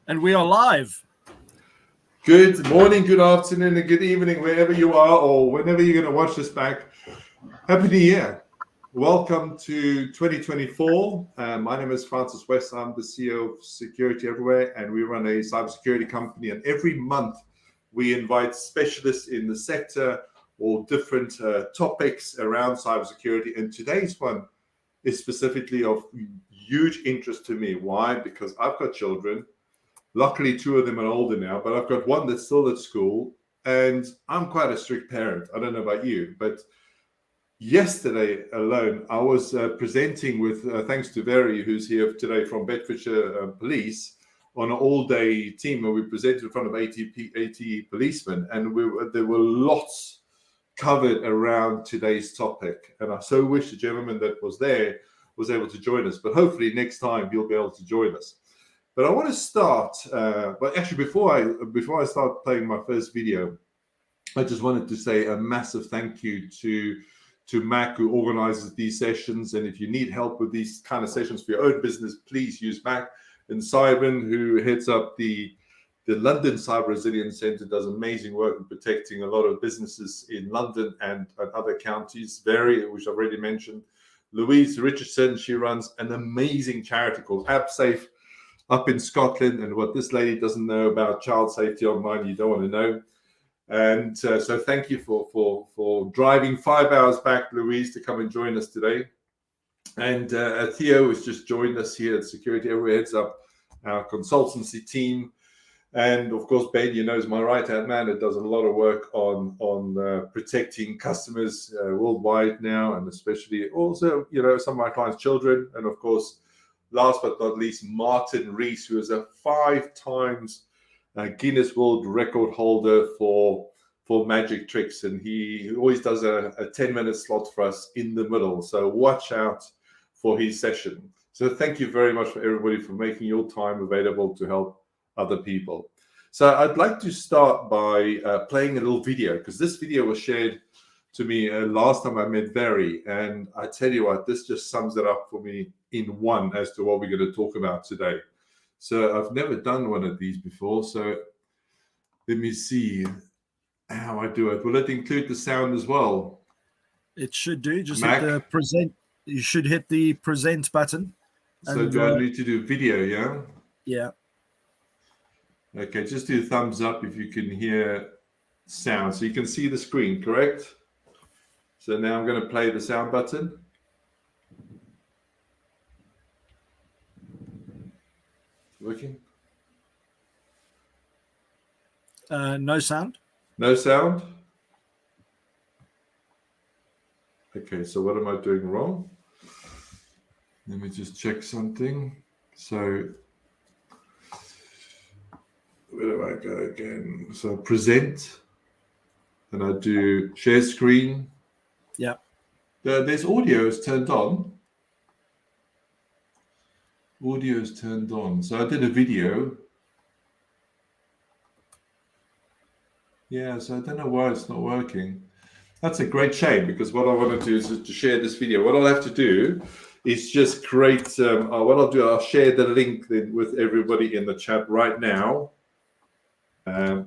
And we are live. Good morning, good afternoon, and good evening, wherever you are, or whenever you're going to watch this back. Happy New Year. Welcome to 2024. My name is Francis West. I'm the CEO of Security Everywhere, and we run a cybersecurity company. And every month, we invite specialists in the sector or different topics around cybersecurity. And today's one is specifically of huge interest to me. Why? Because I've got children. Luckily, two of them are older now, but I've got one that's still at school, and I'm quite a strict parent. I don't know about you, but yesterday alone, I was presenting with, thanks to Very, who's here today from Bedfordshire Police, on an all-day team, and we presented in front of 80 policemen, and there were lots covered around today's topic. And I so wish the gentleman that was there was able to join us, but hopefully next time he'll be able to join us. But I want to start, but actually before I start playing my first video, I just wanted to say a massive thank you to Mac, who organizes these sessions. And if you need help with these kind of sessions for your own business, please use Mac. And Simon, who heads up the London Cyber Resilience Centre, does amazing work in protecting a lot of businesses in London and other counties. Very, which I've already mentioned. Louise Richardson, she runs an amazing charity called AppSafe up in Scotland, and what this lady doesn't know about child safety online, you don't want to know. And so thank you for driving 5 hours back, Louise, to come and join us today. And Theo has just joined us here at Security Everywhere, heads up our consultancy team. And of course, Ben, you know, is my right-hand man that does a lot of work on protecting customers worldwide now, and especially also, you know, some of my clients' children. And of course, last but not least, Martin Rees, who is a 5 times Guinness World Record holder for magic tricks. And he always does a 10-minute slot for us in the middle. So watch out for his session. So thank you very much for everybody for making your time available to help other people. So I'd like to start by playing a little video, because this video was shared to me last time I met Very. And I tell you what, this just sums it up for me in one as to what we're going to talk about today. So I've never done one of these before. So let me see how I do it. Will it include the sound as well? It should do. Just Mac? hit the present. You should hit the present button. So and, do I need to do video, yeah? Yeah. Okay, just do a thumbs up if you can hear sound. So you can see the screen, correct? So now I'm going to play the sound button. Working? No sound. No sound? Okay, so what am I doing wrong? Let me just check something. So where do I go again? So present, and I do share screen. Yeah. There's audio is turned on. Audio is turned on. So I did a video. Yeah, so I don't know why it's not working. That's a great shame, because what I want to do is to share this video. What I'll have to do is just create, what I'll do, I'll share the link then with everybody in the chat right now. There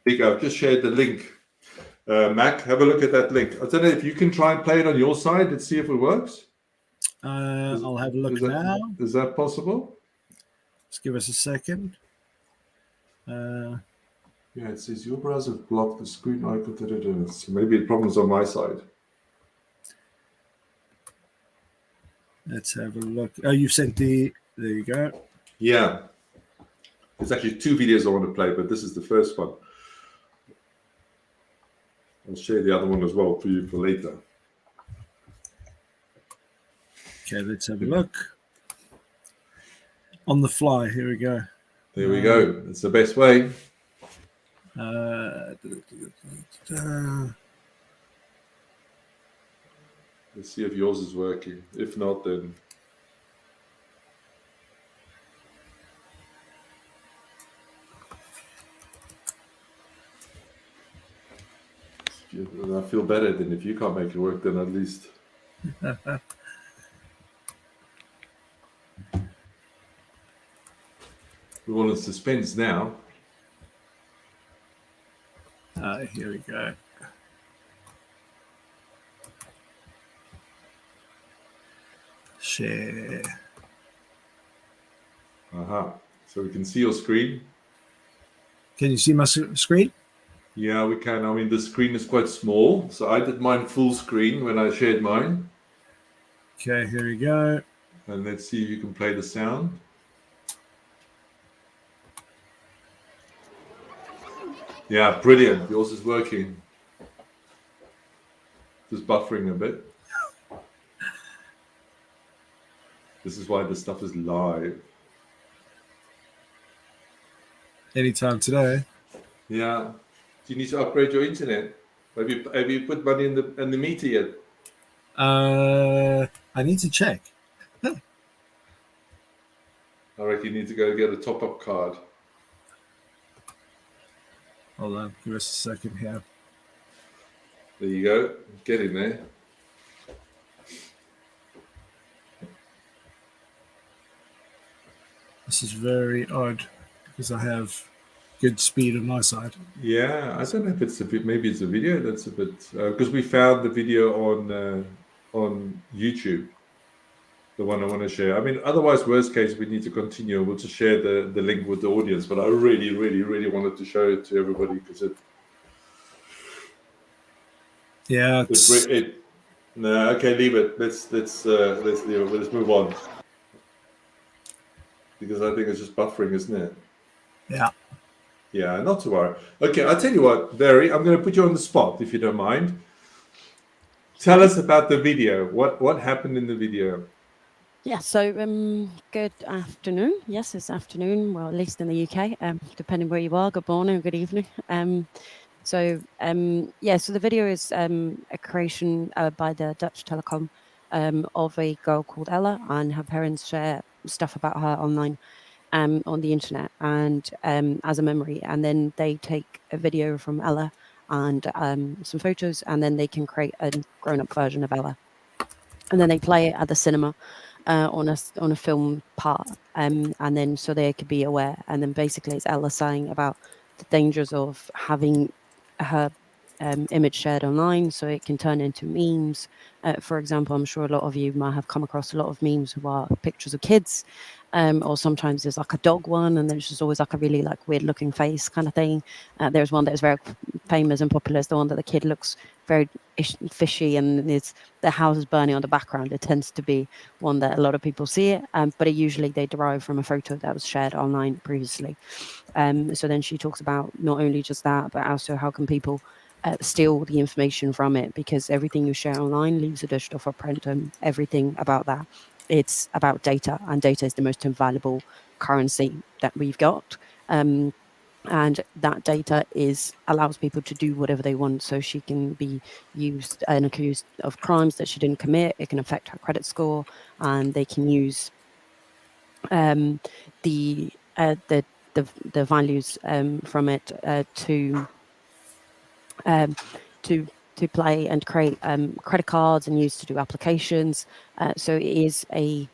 you go, I've just shared the link. Mac, have a look at that link. I don't know if you can try and play it on your side and see if it works. I'll have a look now. Is that possible? Just give us a second. Yeah, it says your browser blocked the screen icon. So maybe the problem's on my side. Let's have a look. Oh, you've sent the. There you go. Yeah. There's actually 2 videos I want to play, but this is the first one. I'll share the other one as well for you for later. Okay, let's have a look. On the fly, here we go. There we go. It's the best way. Let's see if yours is working. If not, then I feel better than if you can't make it work, then at least. We're all in suspense now. Here we go. Share. So we can see your screen. Can you see my screen? Yeah, we can. I mean, the screen is quite small, so I did mine full screen when I shared mine. Okay, here we go. And let's see if you can play the sound. Yeah, brilliant. Yours is working. Just buffering a bit. This is why this stuff is live. Anytime today. Yeah. Do you need to upgrade your internet? Have you put money in the meter yet? I need to check. I reckon you need to go get a top-up card. Hold on, give us a second here. There you go. Get in there. This is very odd because I have good speed on my side. Yeah, I don't know if it's a bit. Maybe it's a video that's a bit because we found the video on YouTube, the one I want to share. I mean, otherwise, worst case, we need to continue. We'll just share the link with the audience. But I really, really, really wanted to show it to everybody because it. Yeah. No, okay, leave it. Let's leave it. Let's move on. Because I think it's just buffering, isn't it? Yeah. Yeah, not to worry. Okay, I'll tell you what, Barry, I'm going to put you on the spot if you don't mind. Tell us about the video. What happened in the video? Yeah, so good afternoon. Yes, it's afternoon. Well, at least in the UK, depending where you are. Good morning, good evening. So the video is a creation by the Dutch Telecom of a girl called Ella, and her parents share stuff about her online on the internet and as a memory. And then they take a video from Ella and some photos, and then they can create a grown-up version of Ella. And then they play it at the cinema on a film part, and then so they could be aware. And then basically it's Ella saying about the dangers of having her image shared online, so it can turn into memes. For example, I'm sure a lot of you might have come across a lot of memes who are pictures of kids, or sometimes there's like a dog one, and there's just always like a really like weird looking face kind of thing. There's one that is very famous and popular, is the one that the kid looks very fishy and the house is burning on the background. It tends to be one that a lot of people see it, but usually they derive from a photo that was shared online previously. So then she talks about not only just that, but also how can people steal the information from it, because everything you share online leaves a digital footprint, and everything about that, it's about data, and data is the most invaluable currency that we've got. And that data allows people to do whatever they want. So she can be used and accused of crimes that she didn't commit. It can affect her credit score, and they can use the values from it to play and create credit cards and use to do applications. So it is a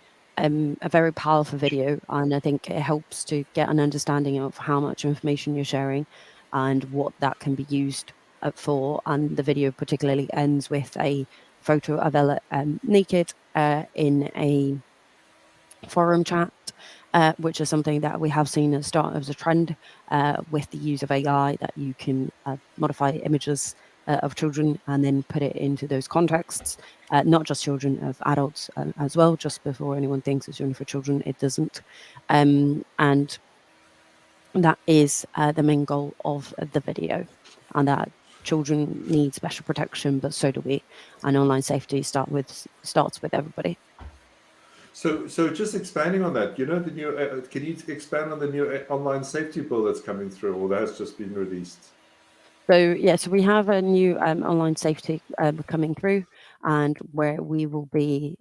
very powerful video, and I think it helps to get an understanding of how much information you're sharing and what that can be used for. And the video particularly ends with a photo of Ella naked in a forum chat, which is something that we have seen at the start as a trend with the use of AI, that you can modify images of children and then put it into those contexts, not just children, of adults as well. Just before anyone thinks it's only for children, it doesn't. And that is the main goal of the video, and that children need special protection, but so do we. And online safety starts with everybody. So just expanding on that, the new. Can you expand on the new online safety bill that's coming through, or that's just been released? So we have a new online safety coming through, and where we will be.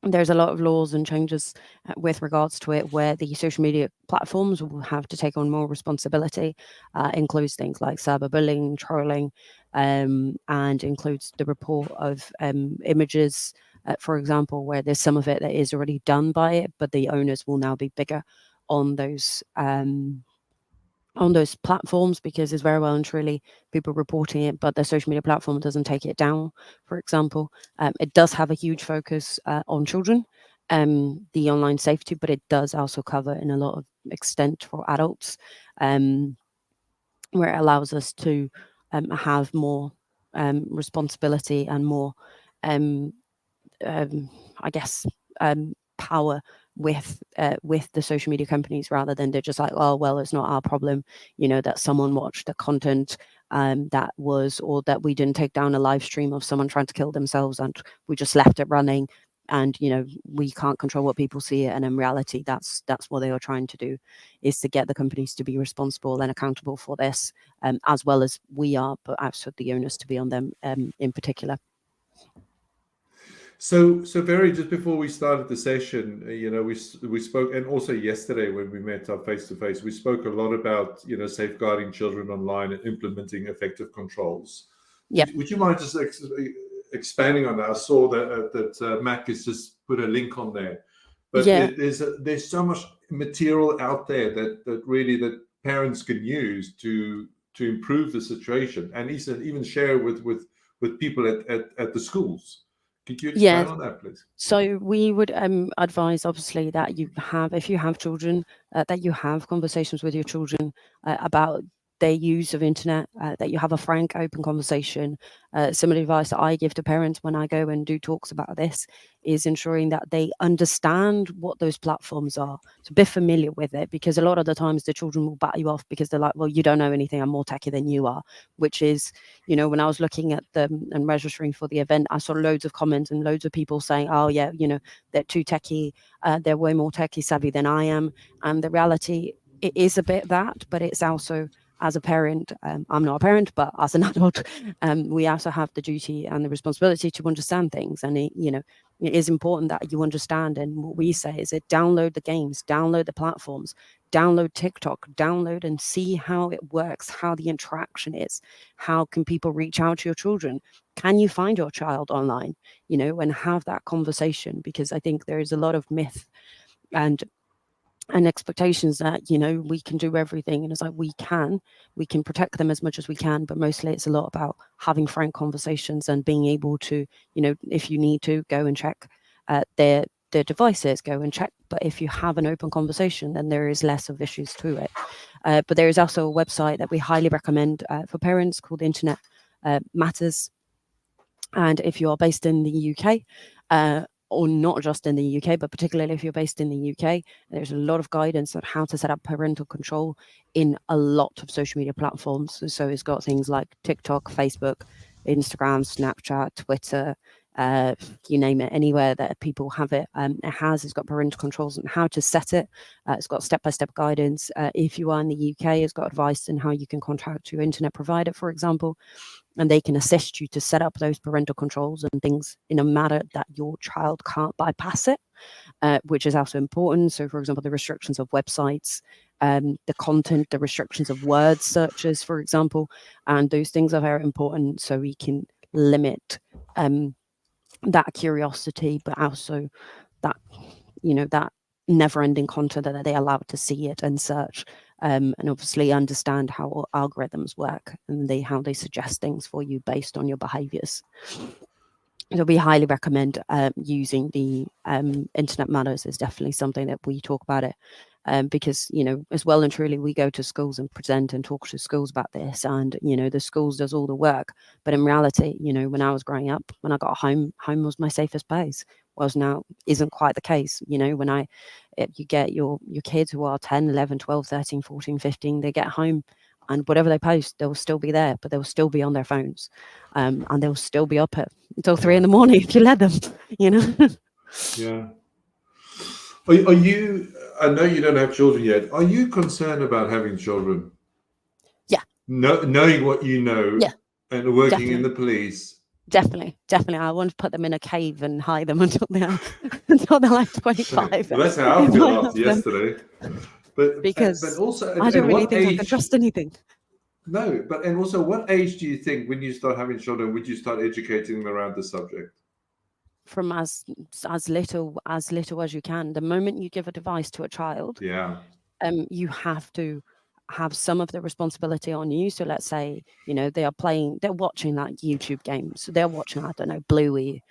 There's a lot of laws and changes with regards to it, where the social media platforms will have to take on more responsibility. Includes things like cyberbullying, trolling, and includes the report of images for example, where there's some of it that is already done by it, but the owners will now be bigger on those platforms, because it's very well and truly people reporting it, but the social media platform doesn't take it down, for example. It does have a huge focus on children, the online safety, but it does also cover in a lot of extent for adults, where it allows us to have more responsibility and more, I guess, power with the social media companies, rather than they're just like, oh well, it's not our problem, that someone watched the content that was, or that we didn't take down a live stream of someone trying to kill themselves and we just left it running, and we can't control what people see. And in reality, that's what they are trying to do, is to get the companies to be responsible and accountable for this, as well as we are, but also the owners to be on them in particular. So Barry, just before we started the session, we spoke, and also yesterday when we met up face to face, we spoke a lot about safeguarding children online and implementing effective controls. Yep. Would you mind just expanding on that? I saw that Mac has just put a link on there, but Yeah. there's so much material out there that really that parents can use to improve the situation, and even share with people at the schools. Could you expand on that, please? So we would advise, obviously, that if you have children, that you have conversations with your children about their use of internet, that you have a frank, open conversation. Some of the advice that I give to parents when I go and do talks about this is ensuring that they understand what those platforms are, to be familiar with it, because a lot of the times the children will bat you off because they're like, well, you don't know anything, I'm more techie than you are, which is, when I was looking at them and registering for the event, I saw loads of comments and loads of people saying, oh yeah, they're too techie, they're way more techie savvy than I am. And the reality, it is a bit that, but it's also, as a parent, I'm not a parent, but as an adult, we also have the duty and the responsibility to understand things. And it is important that you understand. And what we say is that download the games, download the platforms, download TikTok, download and see how it works, how the interaction is, how can people reach out to your children? Can you find your child online, and have that conversation? Because I think there is a lot of myth and expectations that we can do everything, and it's like we can protect them as much as we can, but mostly it's a lot about having frank conversations and being able to, if you need to go and check their devices, go and check. But if you have an open conversation, then there is less of issues to it. But there is also a website that we highly recommend for parents called Internet Matters, and if you are based in the UK, or not just in the UK, but particularly if you're based in the UK, there's a lot of guidance on how to set up parental control in a lot of social media platforms. So it's got things like TikTok, Facebook, Instagram, Snapchat, Twitter, you name it, anywhere that people have it. It's got parental controls on how to set it. It's got step-by-step guidance. If you are in the UK, it's got advice on how you can contact your internet provider, for example, and they can assist you to set up those parental controls and things in a manner that your child can't bypass it, which is also important. So, for example, the restrictions of websites, the content, the restrictions of word searches, for example, and those things are very important, so we can limit that curiosity, but also that, that never-ending content that they allow to see it and search, and obviously understand how algorithms work and how they suggest things for you based on your behaviors. So we highly recommend using the Internet Matters. Is definitely something that we talk about it, because as well and truly we go to schools and present and talk to schools about this, and the schools does all the work, but in reality, when I was growing up, when I got home was my safest place. Was now isn't quite the case. When you get your kids who are 10, 11, 12, 13, 14, 15, they get home, and whatever they post, they'll still be there, but they'll still be on their phones, and they'll still be up until 3 a.m. if you let them. Yeah. Are you? I know you don't have children yet. Are you concerned about having children? Yeah. Knowing what you know. Yeah. And working Definitely. in the police. Definitely. I want to put them in a cave and hide them until they're like 25. Well, that's how I feel after yesterday. But also, I don't really think I can trust anything. No, and also, what age do you think when you start having children would you start educating them around the subject? from as little as you can. The moment you give a device to a child, you have to have some of the responsibility on you. So let's say, they're watching that YouTube game. So they're watching, I don't know, Bluey,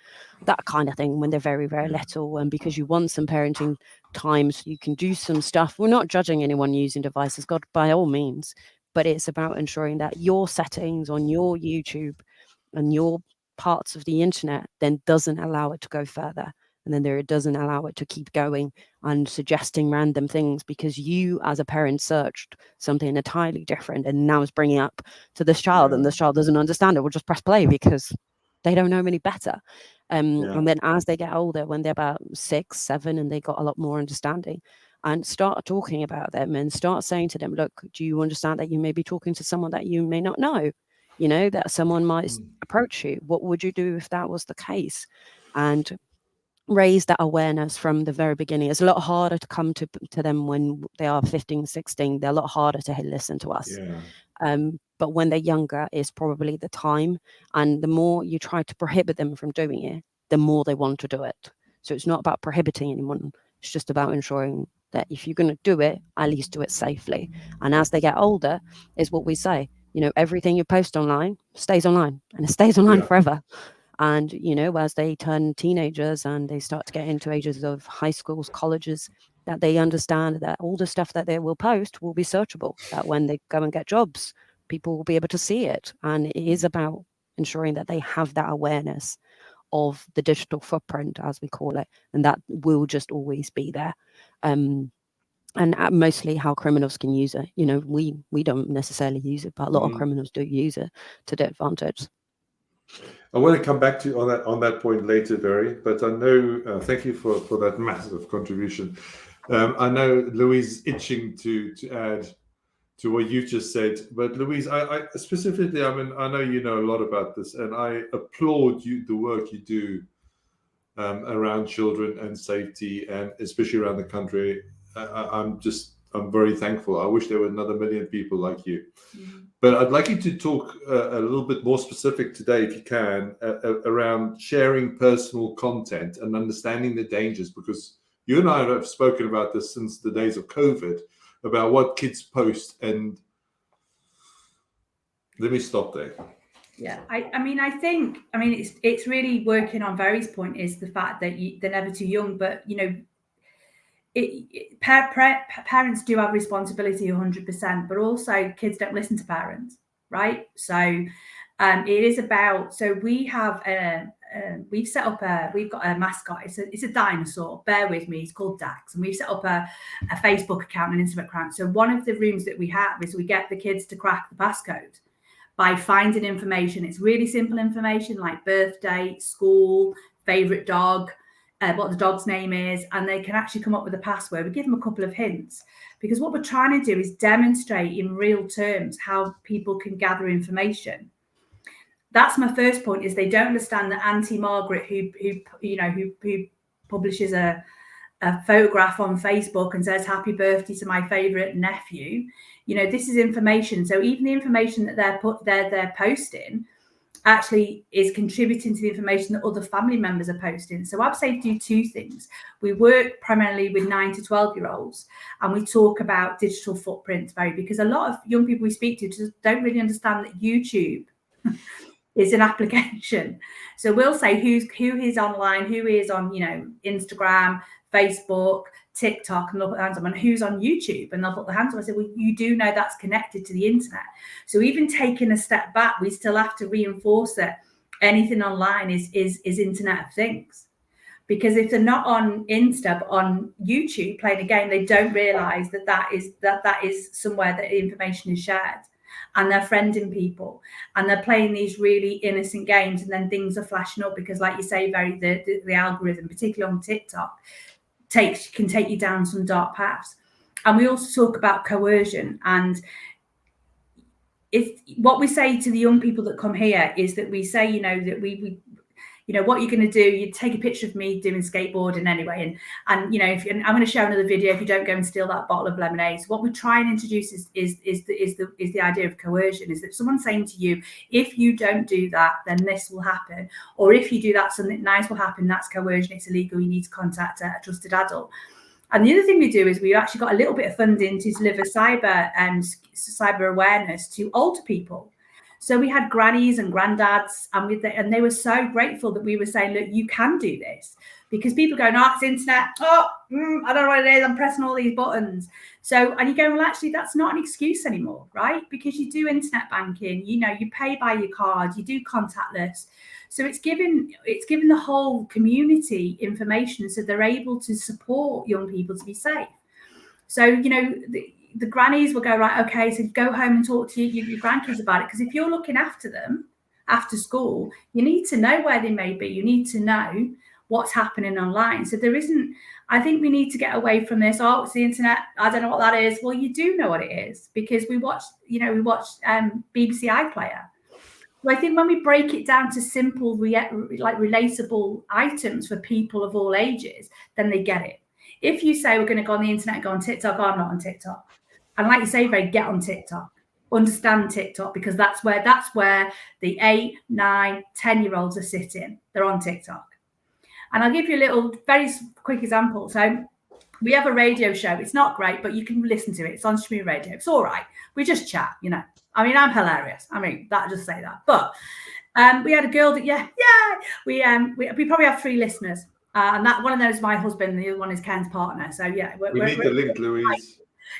that kind of thing when they're very, very little. And because you want some parenting time so you can do some stuff. We're not judging anyone using devices, God, by all means. But it's about ensuring that your settings on your YouTube and your parts of the internet then doesn't allow it to go further. And then it doesn't allow it to keep going and suggesting random things because you as a parent searched something entirely different and now it's bringing up to this child and this child doesn't understand it. We'll just press play because they don't know any better. And then as they get older, when they're about 6, 7, and they got a lot more understanding, and start talking about them and start saying to them, look, do you understand that you may be talking to someone that you may not know? That someone might approach you. What would you do if that was the case? And raise that awareness from the very beginning. It's a lot harder to come to them when they are 15, 16. They're a lot harder to listen to us. But when they're younger is probably the time. And the more you try to prohibit them from doing it, the more they want to do it. So it's not about prohibiting anyone. It's just about ensuring that if you're going to do it, at least do it safely. And as they get older, is what we say, everything you post online stays online and it stays online forever. And, as they turn teenagers and they start to get into ages of high schools, colleges, that they understand that all the stuff that they will post will be searchable, that when they go and get jobs, people will be able to see it. And it is about ensuring that they have that awareness of the digital footprint, as we call it, and that will just always be there. And mostly how criminals can use it. We don't necessarily use it, but a lot of criminals do use it to their advantage. I want to come back to on that point later, Barry. But I know, thank you for that massive contribution. I know Louise itching to add to what you just said. But Louise, I specifically, I know you know a lot about this, and I applaud you the work you do around children and safety, and especially around the country. I'm very thankful. I wish there were another million people like you. But I'd like you to talk a little bit more specific today, if you can, around sharing personal content and understanding the dangers, because you and I have spoken about this since the days of COVID, about what kids post. And let me stop there. Yeah, I think it's really working on Barry's point is the fact that they're never too young, but parents do have responsibility 100%, but also kids don't listen to parents, right? So it is about, so we have we've set up we've got a mascot. It's a dinosaur. Bear with me. It's called Dax, and we've set up a Facebook account and Instagram account. So one of the rooms that we have is we get the kids to crack the passcode by finding information. It's really simple information like birthday, school, favorite dog, what the dog's name is, and they can actually come up with a password. We give them a couple of hints, because what we're trying to do is demonstrate in real terms how people can gather information. That's my first point, is they don't understand that Auntie Margaret, who publishes a photograph on Facebook and says happy birthday to my favorite nephew, this is information. So even the information that they're posting actually is contributing to the information that other family members are posting. So AbSafe do two things. We work primarily with 9 to 12-year-olds, and we talk about digital footprints, because a lot of young people we speak to just don't really understand that YouTube is an application. So we'll say who is online, who is on Instagram, Facebook, TikTok, and they'll put their hands up, and who's on YouTube, and they'll put their hands up. I say, well, you do know that's connected to the internet. So even taking a step back, we still have to reinforce that anything online is Internet of Things. Because if they're not on Insta but on YouTube playing a game, they don't realise that is somewhere that information is shared, and they're friending people, and they're playing these really innocent games, and then things are flashing up because, like you say, the algorithm, particularly on TikTok, can take you down some dark paths. And we also talk about coercion. And what we say to the young people that come here is that we say, that you know, what you're going to do, you take a picture of me doing skateboarding anyway, and you know, I'm going to show another video if you don't go and steal that bottle of lemonade. So what we try and introduce is the idea of coercion, is that someone's saying to you, if you don't do that, then this will happen, or if you do that, something nice will happen. That's coercion. It's illegal. You need to contact a trusted adult. And the other thing we do is we've actually got a little bit of funding to deliver cyber awareness to older people. So we had grannies and granddads, and they were so grateful that we were saying, look, you can do this, because people go, no, it's internet. I don't know what it is. I'm pressing all these buttons. So, and you go, well, actually, that's not an excuse anymore, right? Because you do internet banking, you know, you pay by your card, you do contactless. So it's given the whole community information, so they're able to support young people to be safe. So, you know, the grannies will go, right, okay, so go home and talk to your grandkids about it. Because if you're looking after them after school, you need to know where they may be. You need to know what's happening online. So there isn't, I think we need to get away from this, oh, it's the internet, I don't know what that is. Well, you do know what it is, because we watched BBC iPlayer. So I think when we break it down to simple, like relatable items for people of all ages, then they get it. If you say we're going to go on the internet, go on TikTok, I'm not on TikTok. And like you say, Ray, get on TikTok, understand TikTok, because that's where the 8, 9, 10-year-olds are sitting. They're on TikTok. And I'll give you a little very quick example. So we have a radio show. It's not great, but you can listen to it. It's on Shmoo Radio. It's all right. We just chat, you know. I mean, I'm hilarious. I mean, just say that. But we had a girl that, we probably have 3 listeners. And that one of those is my husband, and the other one is Ken's partner. So yeah, we need the link, Louise.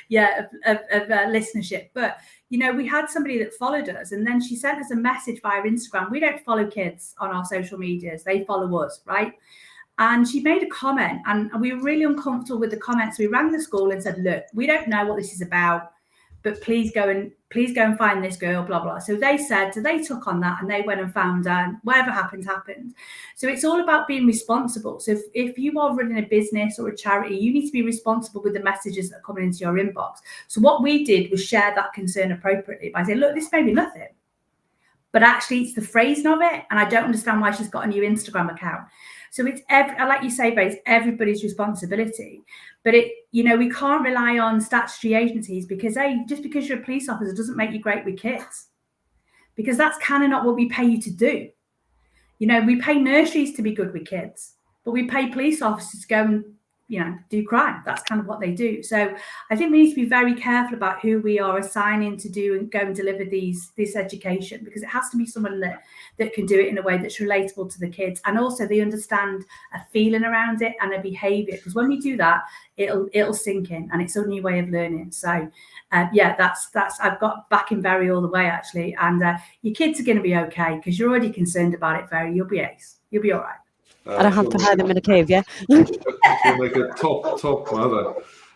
Yeah, of listenership. But you know, we had somebody that followed us, and then she sent us a message via Instagram. We don't follow kids on our social medias; they follow us, right? And she made a comment, and we were really uncomfortable with the comments. We rang the school and said, "Look, we don't know what this is about, but please go and find this girl, blah, blah." So they took on that, and they went and found her. Whatever happened, happened. So it's all about being responsible. So if you are running a business or a charity, you need to be responsible with the messages that are coming into your inbox. So what we did was share that concern appropriately by saying, look, this may be nothing, but actually it's the phrasing of it. And I don't understand why she's got a new Instagram account. So it's like you say, Ray, it's everybody's responsibility. But we can't rely on statutory agencies, because just because you're a police officer doesn't make you great with kids, because that's kind of not what we pay you to do. You know, we pay nurseries to be good with kids, but we pay police officers to go and, you know, do crime. That's kind of what they do. So I think we need to be very careful about who we are assigning to do and go and deliver this education, because it has to be someone that can do it in a way that's relatable to the kids, and also they understand a feeling around it and a behavior, because when we do that, it'll sink in, and it's a new way of learning. So that's I've got backing Barry all the way, actually, and your kids are going to be okay, because you're already concerned about it, Barry. You'll be ace. You'll be all right. I don't have to hide them in a cave, yeah? She'll make a top mother.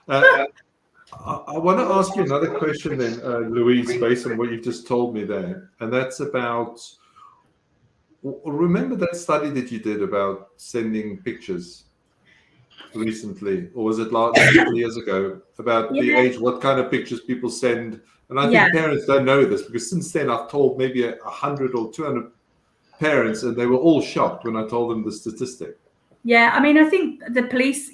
I want to ask you another question then, Louise, based on what you've just told me there. And that's about, remember that study that you did about sending pictures recently, or was it a couple of years ago, about the age, what kind of pictures people send? And I think parents don't know this, because since then I've told maybe 100 or 200 parents, and they were all shocked when I told them the statistic. Yeah, I mean, I think the police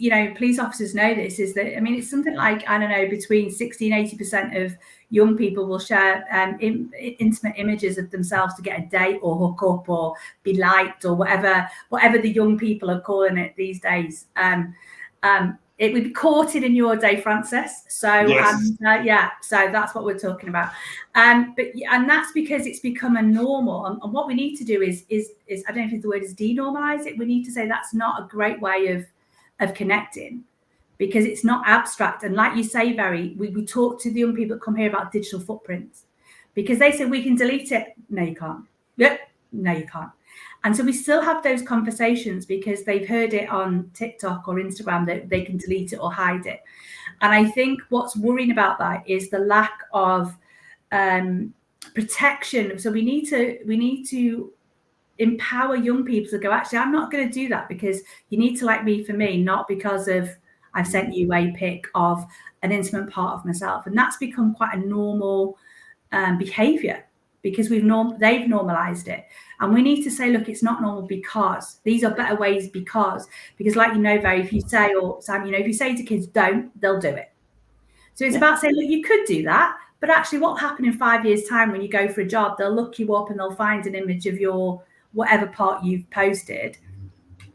officers know this, is that, I mean, it's something like, I don't know, between 60 and 80% of young people will share intimate images of themselves to get a date or hook up or be liked or whatever the young people are calling it these days. It would be courted in your day, Francis. So yes. So that's what we're talking about. And that's because it's become a normal. And what we need to do is I don't know if the word is denormalize it. We need to say that's not a great way of connecting, because it's not abstract. And like you say, Barry, we talk to the young people that come here about digital footprints, because they say we can delete it. No, you can't. Yep. No, you can't. And so we still have those conversations, because they've heard it on TikTok or Instagram that they can delete it or hide it. And I think what's worrying about that is the lack of protection. So we need to empower young people to go, actually, I'm not going to do that, because you need to like me for me, not because of I've sent you a pic of an intimate part of myself. And that's become quite a normal behavior. because they've normalized it. And we need to say, look, it's not normal because these are better ways because like, Vari, if you say, or Sam, if you say to kids, don't, they'll do it. So it's about saying, look, you could do that, but actually what will happen in 5 years' time when you go for a job, they'll look you up and they'll find an image of your whatever part you've posted.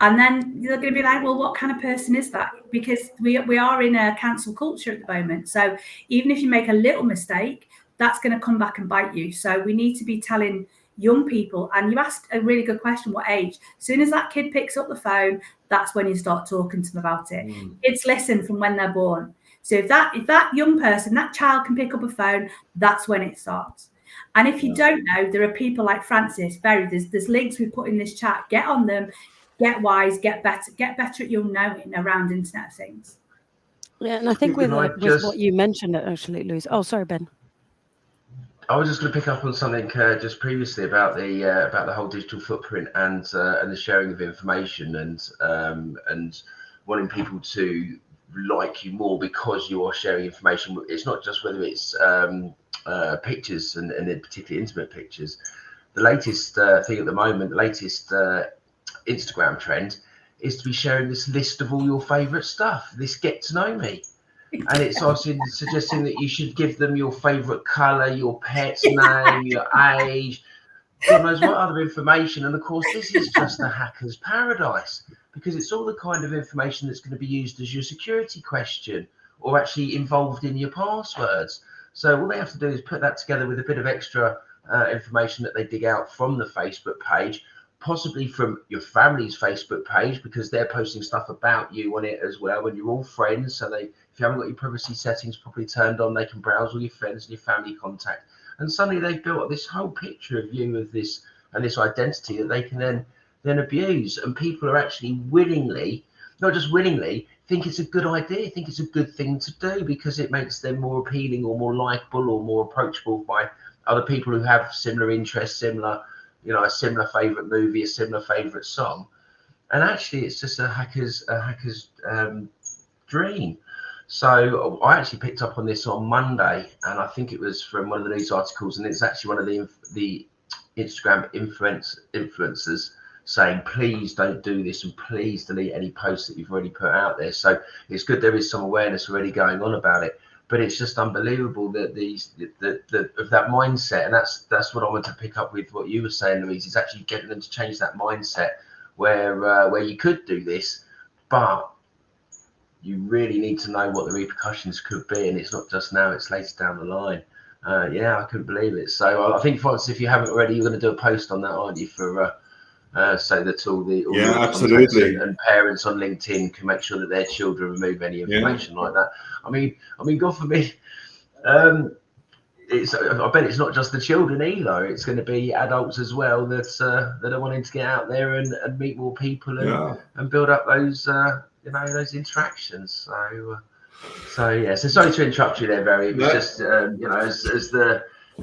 And then they're going to be like, well, what kind of person is that? Because we are in a cancel culture at the moment. So even if you make a little mistake, that's going to come back and bite you. So we need to be telling young people, and you asked a really good question, what age? As soon as that kid picks up the phone, that's when you start talking to them about it. Kids listen from when they're born. So if that young person, that child can pick up a phone, that's when it starts. And if you don't know, there are people like Francis, there's links we put in this chat. Get on them, get wise, get better at your knowing around Internet things. Yeah, and I think with what you mentioned, actually, Louise. Oh, sorry, Ben. I was just going to pick up on something just previously about the whole digital footprint and the sharing of information and wanting people to like you more because you are sharing information. It's not just whether it's pictures and particularly intimate pictures. The latest thing at the moment, the latest Instagram trend is to be sharing this list of all your favorite stuff, this get to know me. And it's also suggesting that you should give them your favorite color, your pet's name, your age, God knows what other information. And of course, this is just a hacker's paradise, because it's all the kind of information that's going to be used as your security question or actually involved in your passwords. So all they have to do is put that together with a bit of extra information that they dig out from the Facebook page, possibly from your family's Facebook page, because they're posting stuff about you on it as well when you're all friends. So if you haven't got your privacy settings properly turned on, they can browse all your friends and your family contact. And suddenly they've built up this whole picture of you of this and this identity that they can then abuse. And people are actually willingly, not just willingly, think it's a good idea, think it's a good thing to do because it makes them more appealing or more likable or more approachable by other people who have similar interests, a similar favorite movie, a similar favorite song. And actually it's just a hacker's dream. So I actually picked up on this on Monday, and I think it was from one of the news articles, and it's actually one of the Instagram influencers saying, please don't do this and please delete any posts that you've already put out there. So it's good there is some awareness already going on about it. But it's just unbelievable that of that mindset, and that's what I want to pick up with what you were saying, Louise, is actually getting them to change that mindset where you could do this, but you really need to know what the repercussions could be, and it's not just now; it's later down the line. I couldn't believe it. So I think, Francis, if you haven't already, you're going to do a post on that, aren't you? For so that all the absolutely, and parents on LinkedIn can make sure that their children remove any information like that. I mean, God forbid. I bet it's not just the children either. It's going to be adults as well that are wanting to get out there and meet more people and build up those those interactions. So sorry to interrupt you there, Barry. It was just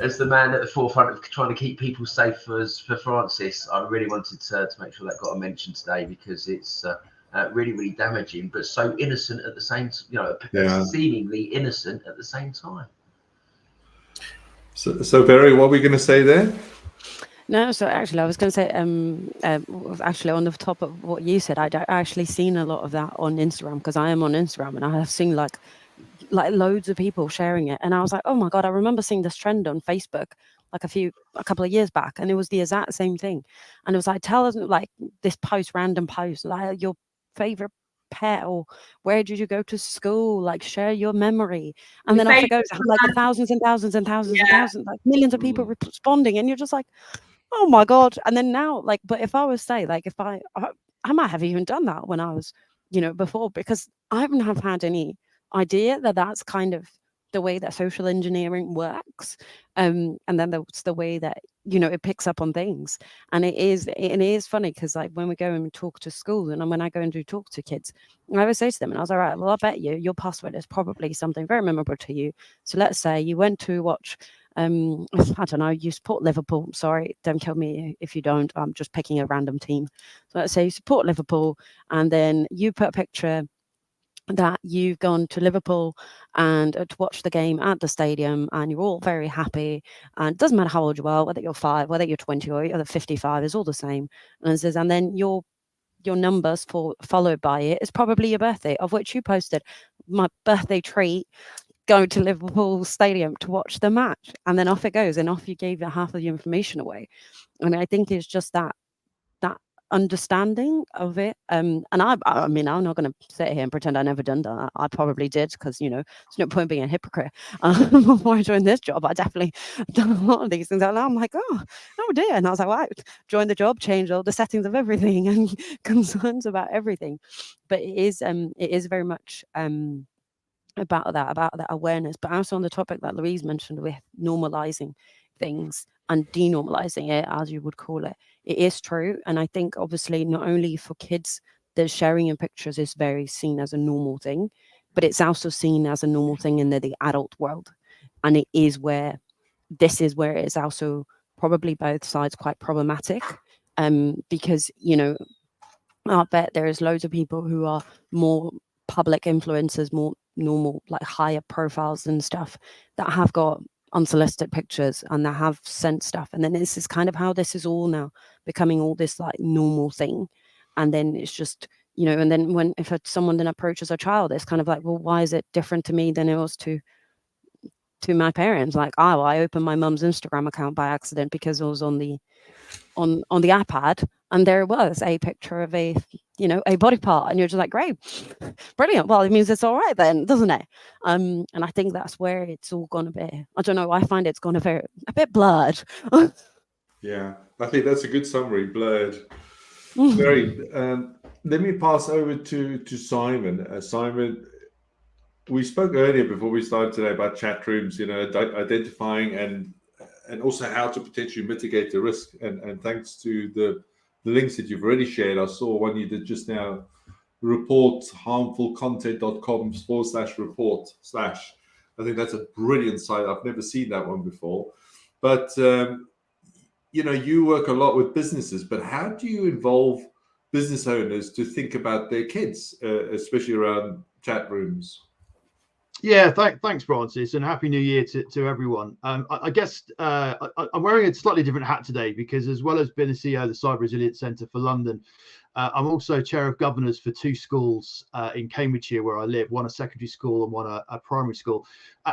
as the man at the forefront of trying to keep people safe for Francis, I really wanted to make sure that got a mention today, because it's really, really damaging, but so innocent at the same, seemingly innocent at the same time. So Barry, what are we going to say there? No, so actually, I was going to say, actually, on the top of what you said, I'd actually seen a lot of that on Instagram, because I am on Instagram, and I have seen like loads of people sharing it, and I was like, oh my god, I remember seeing this trend on Facebook like a couple of years back, and it was the exact same thing, and it was like, tell us like this random post, like your favorite pet, or where did you go to school, like share your memory, and then off it goes, like thousands and thousands and thousands and thousands, like millions of people responding, and you're just like, oh my god. And then now, like, but if I was say, like, if I might have even done that when I was, before, because I haven't have had any idea that that's kind of the way that social engineering works, and then that's the way that it picks up on things. And it is funny, because like when we go and talk to school, and when I go and do talk to kids, I always say to them, and I was like, right, well, I bet your password is probably something very memorable to you. So let's say you went to watch I don't know, you support Liverpool. Sorry, don't kill me if you don't. I'm just picking a random team. So let's say you support Liverpool, and then you put a picture that you've gone to Liverpool and to watch the game at the stadium, and you're all very happy, and it doesn't matter how old you are, whether you're 5, whether you're 20 or you're 55, is all the same. And it says, and then your numbers followed by it is probably your birthday, of which you posted my birthday treat, going to Liverpool Stadium to watch the match, and then off it goes, and off you gave half of the information away. And I think it's just that understanding of it. And I mean, I'm not going to sit here and pretend I never done that. I probably did, because there's no point being a hypocrite. Before I joined this job, I definitely done a lot of these things, and I'm like, oh dear, and I was like, wow, join the job, change all the settings of everything, and concerns about everything. But it is very much about that awareness, but also on the topic that Louise mentioned with normalizing things and denormalizing it, as you would call it. It is true. And I think obviously not only for kids, the sharing in pictures is very seen as a normal thing, but it's also seen as a normal thing in the adult world. And it is where it is also probably both sides quite problematic, because I bet there is loads of people who are more public influencers, more normal, like higher profiles and stuff, that have got unsolicited pictures and that have sent stuff. And then this is kind of how this is all now becoming all this like normal thing. And then it's just, and then if someone then approaches a child, it's kind of like, well, why is it different to me than it was to my parents? Like, oh, I opened my mum's Instagram account by accident because it was on the iPad, and there was a picture of a body part, and you're just like, great, brilliant, well, it means it's all right then, doesn't it? And I think that's where it's all gone a bit, I don't know, I find it's gone a bit blurred. Yeah, I think that's a good summary. Blurred. Very. Let me pass over to Simon. Simon, we spoke earlier before we started today about chat rooms, identifying and also how to potentially mitigate the risk. And thanks to the links that you've already shared, I saw one you did just now, reportharmfulcontent.com/report/. I think that's a brilliant site. I've never seen that one before. But, you work a lot with businesses, but how do you involve business owners to think about their kids, especially around chat rooms? Yeah, thanks, Francis, and Happy New Year to everyone. I guess I'm wearing a slightly different hat today because, as well as being the CEO of the Cyber Resilience Centre for London, I'm also chair of governors for 2 schools in Cambridgeshire, where I live, one a secondary school and one a primary school.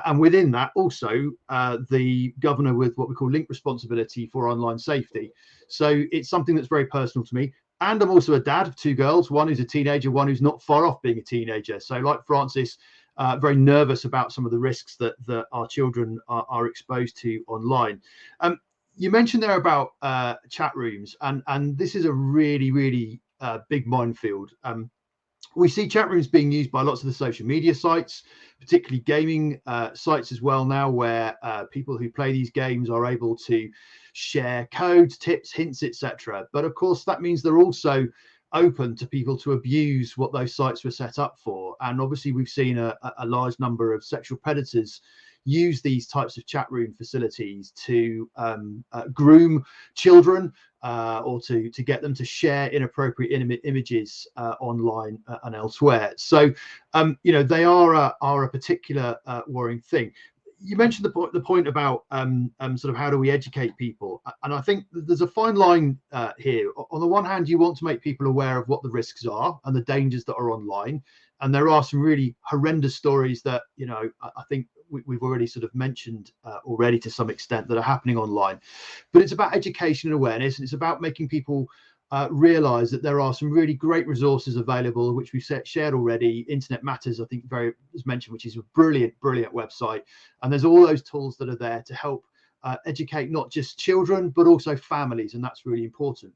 And within that, also the governor with what we call link responsibility for online safety. So it's something that's very personal to me. And I'm also a dad of 2 girls, one who's a teenager, one who's not far off being a teenager. So like Francis, very nervous about some of the risks that our children are exposed to online. You mentioned there about chat rooms, and this is a really, really big minefield. We see chat rooms being used by lots of the social media sites, particularly gaming sites as well now, where people who play these games are able to share codes, tips, hints, etc. But of course, that means they're also open to people to abuse what those sites were set up for. And obviously, we've seen a large number of sexual predators use these types of chat room facilities to groom children or to get them to share inappropriate images online and elsewhere. So, they are a particular worrying thing. You mentioned the point about sort of how do we educate people, and I think there's a fine line here. On the one hand, you want to make people aware of what the risks are and the dangers that are online, and there are some really horrendous stories that I think we've already sort of mentioned already to some extent that are happening online. But it's about education and awareness, and it's about making people realize that there are some really great resources available, which we've shared already. Internet Matters, I think, as mentioned, which is a brilliant website. And there's all those tools that are there to help educate not just children, but also families. And that's really important.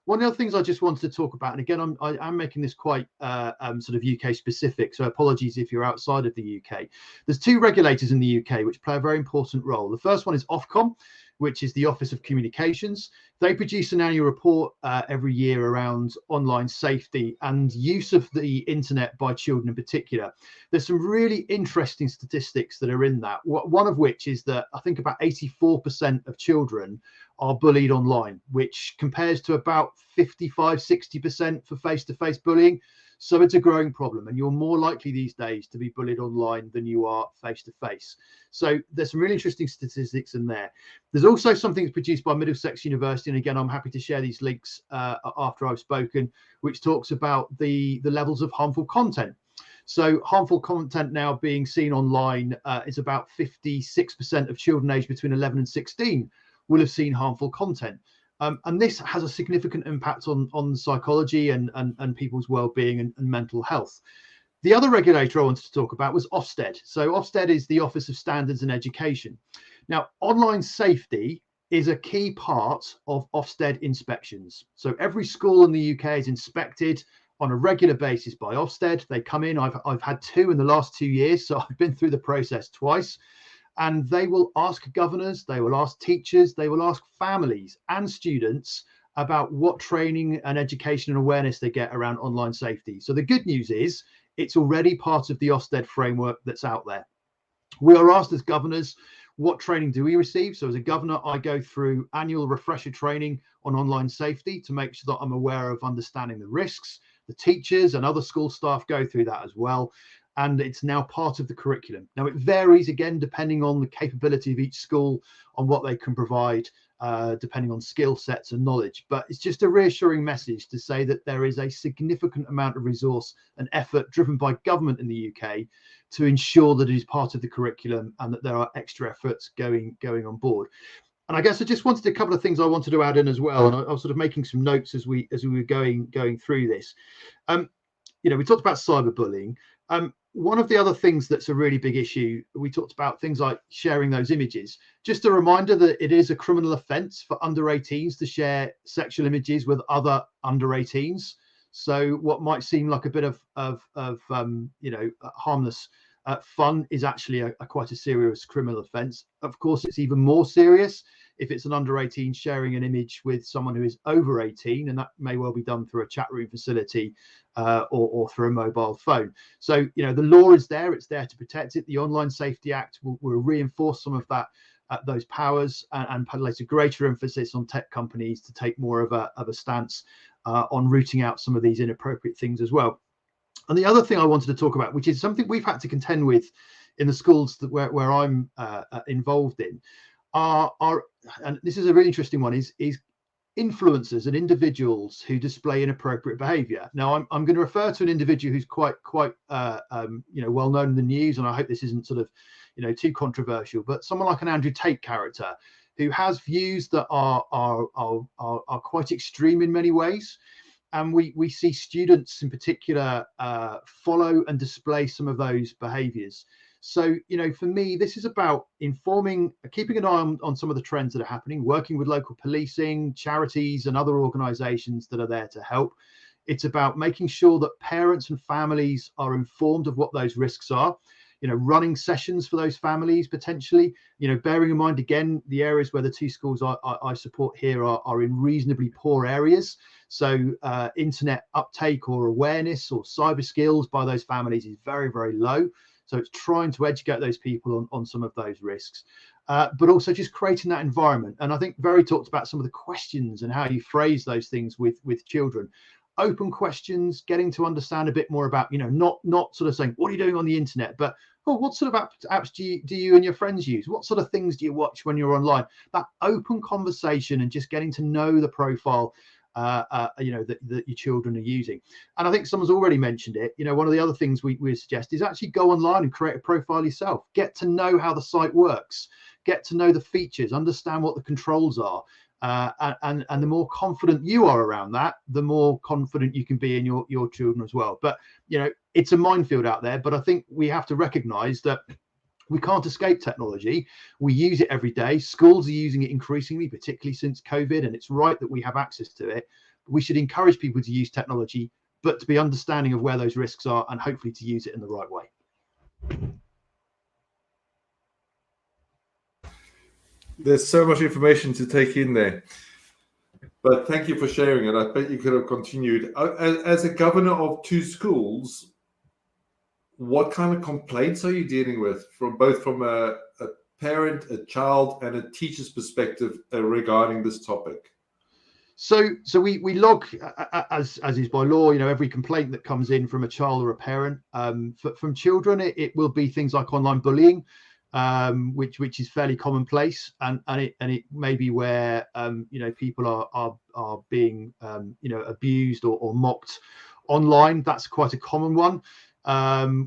One of the things I just wanted to talk about, and again, I'm making this quite sort of UK specific, so apologies if you're outside of the UK. There's 2 regulators in the UK which play a very important role. The first one is Ofcom, which is the Office of Communications. They produce an annual report every year around online safety and use of the internet by children in particular. There's some really interesting statistics that are in that. One of which is that I think about 84% of children are bullied online, which compares to about 55-60% for face-to-face bullying. So it's a growing problem, and you're more likely these days to be bullied online than you are face to face. So there's some really interesting statistics in there. There's also something that's produced by Middlesex University, and again, I'm happy to share these links after I've spoken, which talks about the levels of harmful content. So harmful content now being seen online is about 56% of children aged between 11 and 16 will have seen harmful content. And this has a significant impact on psychology and people's well-being and mental health. The other regulator I wanted to talk about was Ofsted. So Ofsted is the Office of Standards and Education. Now, online safety is a key part of Ofsted inspections. So every school in the UK is inspected on a regular basis by Ofsted. They come in. I've had 2 in the last 2 years, so I've been through the process twice. And they will ask governors, they will ask teachers, they will ask families and students about what training and education and awareness they get around online safety. So the good news is it's already part of the Ofsted framework that's out there. We are asked as governors, what training do we receive? So as a governor, I go through annual refresher training on online safety to make sure that I'm aware of understanding the risks. The teachers and other school staff go through that as well. And it's now part of the curriculum. Now, it varies again, depending on the capability of each school, on what they can provide, depending on skill sets and knowledge. But it's just a reassuring message to say that there is a significant amount of resource and effort driven by government in the UK to ensure that it is part of the curriculum and that there are extra efforts going on board. And I guess I just wanted a couple of things I wanted to add in as well. And I was sort of making some notes as we were going through this. We talked about cyberbullying. One of the other things that's a really big issue, we talked about things like sharing those images. Just a reminder that it is a criminal offence for under 18s to share sexual images with other under 18s. So what might seem like a bit of harmless fun is actually a quite a serious criminal offence. Of course, it's even more serious if it's an under 18 sharing an image with someone who is over 18, and that may well be done through a chat room facility or through a mobile phone. So, the law is there, it's there to protect it. The Online Safety Act will reinforce some of that, those powers and place a greater emphasis on tech companies to take more of a stance on rooting out some of these inappropriate things as well. And the other thing I wanted to talk about, which is something we've had to contend with in the schools where I'm involved in, and this is a really interesting one, is influencers and individuals who display inappropriate behaviour. Now, I'm going to refer to an individual who's quite well known in the news, and I hope this isn't sort of too controversial. But someone like an Andrew Tate character who has views that are quite extreme in many ways. And we see students in particular follow and display some of those behaviours. So, for me, this is about informing, keeping an eye on some of the trends that are happening, working with local policing, charities and other organisations that are there to help. It's about making sure that parents and families are informed of what those risks are, running sessions for those families potentially, bearing in mind, again, the areas where the 2 schools I support here are in reasonably poor areas. So internet uptake or awareness or cyber skills by those families is very, very low. So it's trying to educate those people on some of those risks, but also just creating that environment. And I think Very talked about some of the questions and how you phrase those things with children. Open questions, getting to understand a bit more about, not sort of saying, what are you doing on the internet, but what sort of apps do you and your friends use? What sort of things do you watch when you're online? That open conversation and just getting to know the profile that your children are using. And I think someone's already mentioned it. One of the other things we suggest is actually go online and create a profile yourself. Get to know how the site works. Get to know the features. Understand what the controls are. And the more confident you are around that, the more confident you can be in your children as well. But it's a minefield out there. But I think we have to recognise that we can't escape technology. We use it every day. Schools are using it increasingly, particularly since COVID, and it's right that we have access to it. But we should encourage people to use technology, but to be understanding of where those risks are and hopefully to use it in the right way. There's so much information to take in there. But thank you for sharing it. I bet you could have continued. As a governor of 2 schools, what kind of complaints are you dealing with from a parent, a child, and a teacher's perspective regarding this topic? So we log, as is by law, every complaint that comes in from a child or a parent. From children, it will be things like online bullying, which is fairly commonplace, and it may be where people are being abused or mocked online. That's quite a common one.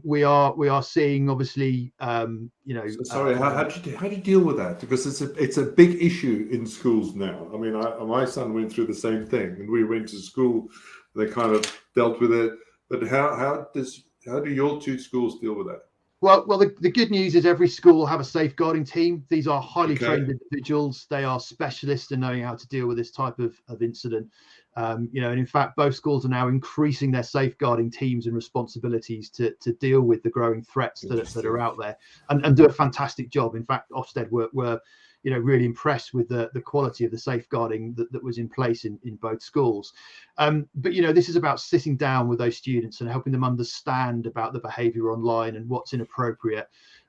We are seeing, obviously, Sorry, how do you deal with that? Because it's a big issue in schools now. I mean, my son went through the same thing, and we went to school. They kind of dealt with it. But how do your two schools deal with that? Well, the good news is every school will have a safeguarding team. These are highly trained individuals. They are specialists in knowing how to deal with this type of incident. And in fact, both schools are now increasing their safeguarding teams and responsibilities to deal with the growing threats that are out there, and do a fantastic job. In fact, Ofsted were really impressed with the quality of the safeguarding that was in place in both schools. But this is about sitting down with those students and helping them understand about the behavior online and what's inappropriate,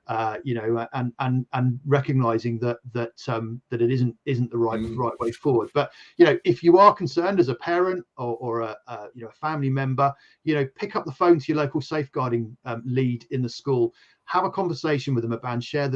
and recognizing that it isn't the right way forward. But if you are concerned as a parent or a family member, pick up the phone to your local safeguarding lead in the school. Have a conversation with them about, share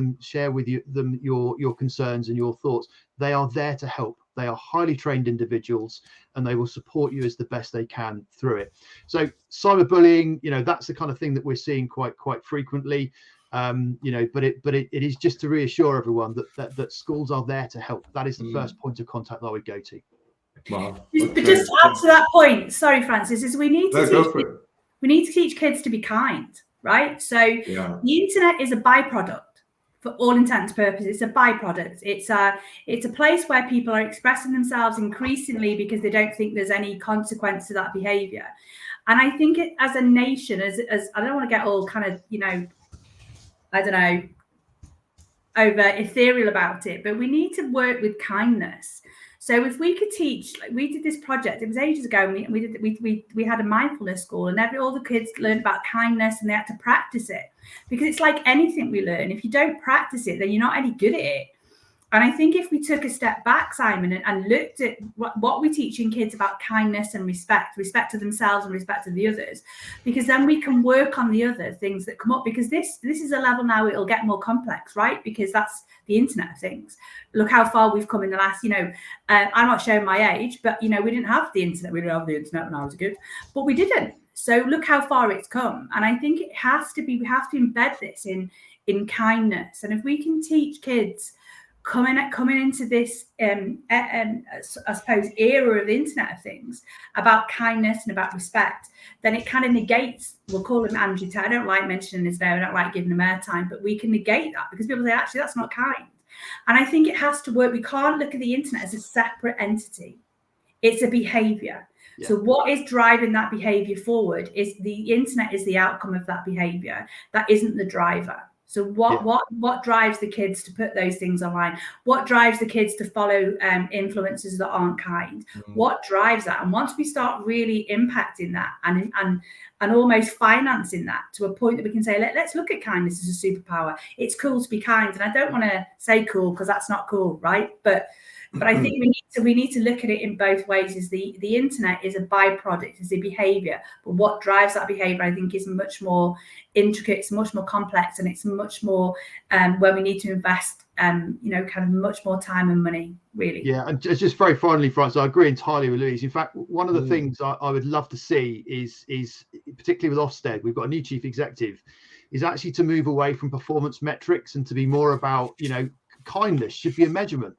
with them your concerns and your thoughts. They are there to help. They are highly trained individuals, and they will support you as the best they can through it. So cyberbullying, that's the kind of thing that we're seeing quite frequently. But it is just to reassure everyone that schools are there to help. That is the first point of contact that I would go to. Wow. But just to add to that point, sorry, Francis, is we need to teach kids to be kind. Right, so the internet is a byproduct for all intents and purposes. It's a byproduct. It's a place where people are expressing themselves increasingly because they don't think there's any consequence to that behavior. And I think as a nation, as I don't want to get all kind of over ethereal about it, but we need to work with kindness. So if we could teach, like we did this project, it was ages ago, and we had a mindfulness school, and all the kids learned about kindness, and they had to practice it, because it's like anything we learn. If you don't practice it, then you're not any good at it. And I think if we took a step back, Simon, and looked at what we're teaching kids about kindness and respect to themselves and respect to the others, because then we can work on the other things that come up, because this is a level now it'll get more complex, right? Because that's the Internet of Things. Look how far we've come in the last, I'm not showing my age, but, we didn't have the Internet. We didn't have the Internet when I was a kid, but we didn't. So look how far it's come. And I think we have to embed this in kindness. And if we can teach kids coming into this, I suppose, era of the Internet of Things about kindness and about respect, then it kind of negates, we'll call him Andrew Tate. I don't like mentioning his name, I don't like giving him airtime, but we can negate that because people say, actually, that's not kind. And I think it has to work. We can't look at the Internet as a separate entity. It's a behavior. Yeah. So what is driving that behavior forward is the Internet is the outcome of that behavior. That isn't the driver. So what drives the kids to put those things online? What drives the kids to follow influencers that aren't kind? Mm-hmm. What drives that? And once we start really impacting that and almost financing that to a point that we can say, let's look at kindness as a superpower. It's cool to be kind. And I don't want to say cool because that's not cool, right? But I think we need to look at it in both ways. Is the Internet is a byproduct, is a behavior, but what drives that behavior, I think, is much more intricate, it's much more complex, and it's much more where we need to invest, kind of much more time and money, really. Yeah, and just very finally, Francis, I agree entirely with Louise. In fact, one of the things I would love to see is particularly with Ofsted, we've got a new chief executive, is actually to move away from performance metrics and to be more about, kindness should be a measurement.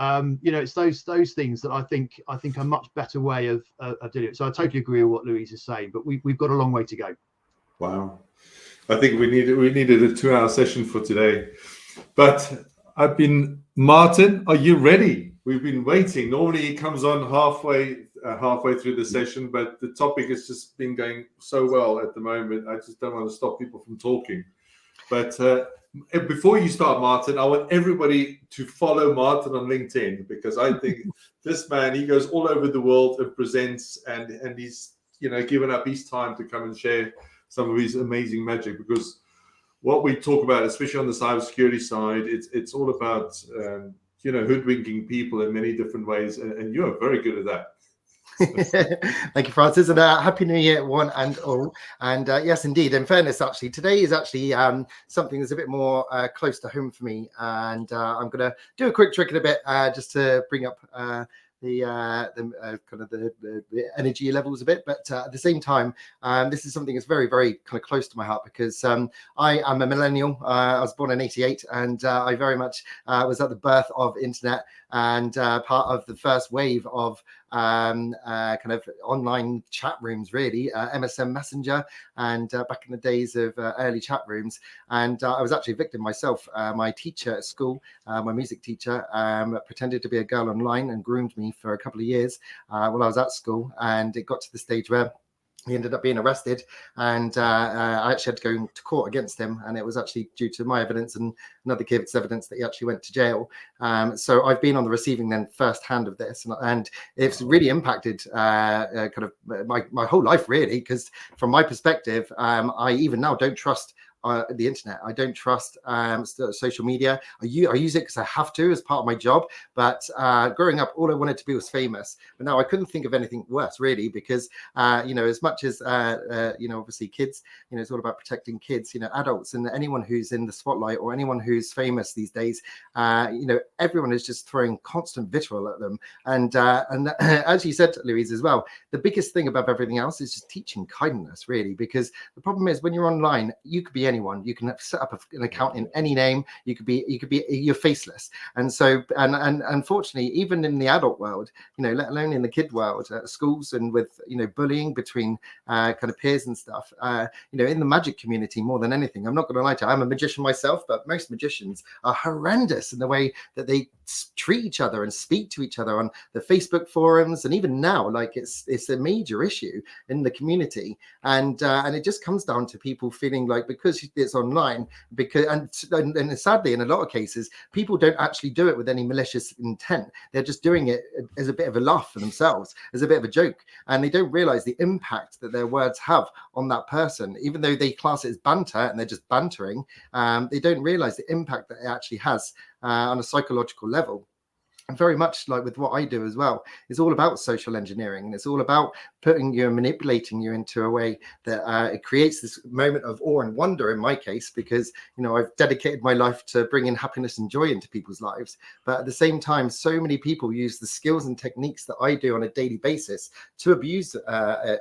It's those things that I think are a much better way of doing it. So I totally agree with what Louise is saying, but we've got a long way to go. Wow, I think we needed a 2-hour session for today. But Martin, are you ready? We've been waiting. Normally he comes on halfway through the session, but the topic has just been going so well at the moment. I just don't want to stop people from talking. But before you start, Martin, I want everybody to follow Martin on LinkedIn, because I think this man, he goes all over the world and presents, and he's given up his time to come and share some of his amazing magic. Because what we talk about, especially on the cybersecurity side, it's all about hoodwinking people in many different ways, and you're very good at that. Thank you, Francis, and happy New Year, one and all. And yes, indeed. In fairness, actually, today is actually something that's a bit more close to home for me, and I'm going to do a quick trick in a bit, just to bring up the kind of the energy levels a bit. But at the same time, this is something that's very, very kind of close to my heart, because I am a millennial. I was born in '88, and I very much was at the birth of internet, and part of the first wave of kind of online chat rooms, really, MSN Messenger, and back in the days of early chat rooms. And I was actually a victim myself. My teacher at school, my music teacher, pretended to be a girl online and groomed me for a couple of years while I was at school, and it got to the stage where he ended up being arrested, and I actually had to go to court against him, and it was actually due to my evidence and another kid's evidence that he actually went to jail. So I've been on the receiving end firsthand of this, and it's really impacted kind of my whole life, really, because from my perspective, I even now don't trust the internet. I don't trust social media. I use it because I have to as part of my job. But growing up, all I wanted to be was famous. But now I couldn't think of anything worse, really, because as much as obviously kids, it's all about protecting kids. Adults and anyone who's in the spotlight or anyone who's famous these days, everyone is just throwing constant vitriol at them. And as you said, Louise, as well, the biggest thing above everything else is just teaching kindness, really, because the problem is when you're online, you could be anyone. You can set up an account in any name. You're faceless. And so, and unfortunately, even in the adult world, let alone in the kid world, at schools, and with bullying between kind of peers and stuff, in the magic community more than anything. I'm not going to lie to you, I'm a magician myself, but most magicians are horrendous in the way that they treat each other and speak to each other on the Facebook forums, and even now, like it's a major issue in the community, and it just comes down to people feeling like because it's online, and sadly in a lot of cases people don't actually do it with any malicious intent. They're just doing it as a bit of a laugh for themselves, as a bit of a joke, and they don't realize the impact that their words have on that person. Even though they class it as banter and they're just bantering, they don't realize the impact that it actually has on a psychological level. And very much like with what I do as well, it's all about social engineering, and it's all about putting you and manipulating you into a way that it creates this moment of awe and wonder in my case, because I've dedicated my life to bringing happiness and joy into people's lives. But at the same time, so many people use the skills and techniques that I do on a daily basis to abuse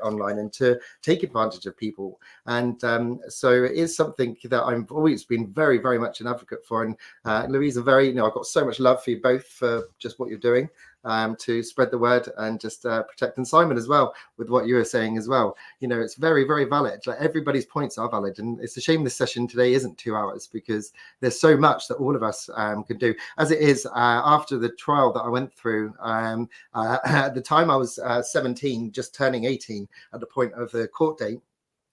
online and to take advantage of people. And so it is something that I've always been very, very much an advocate for. And Louise, I've got so much love for you both for just what you're doing to spread the word and just protect. And Simon as well, with what you were saying as well, it's very, very valid. Like, everybody's points are valid, and it's a shame this session today isn't 2 hours, because there's so much that all of us can do. As it is, after the trial that I went through, at the time I was 17, just turning 18 at the point of the court date.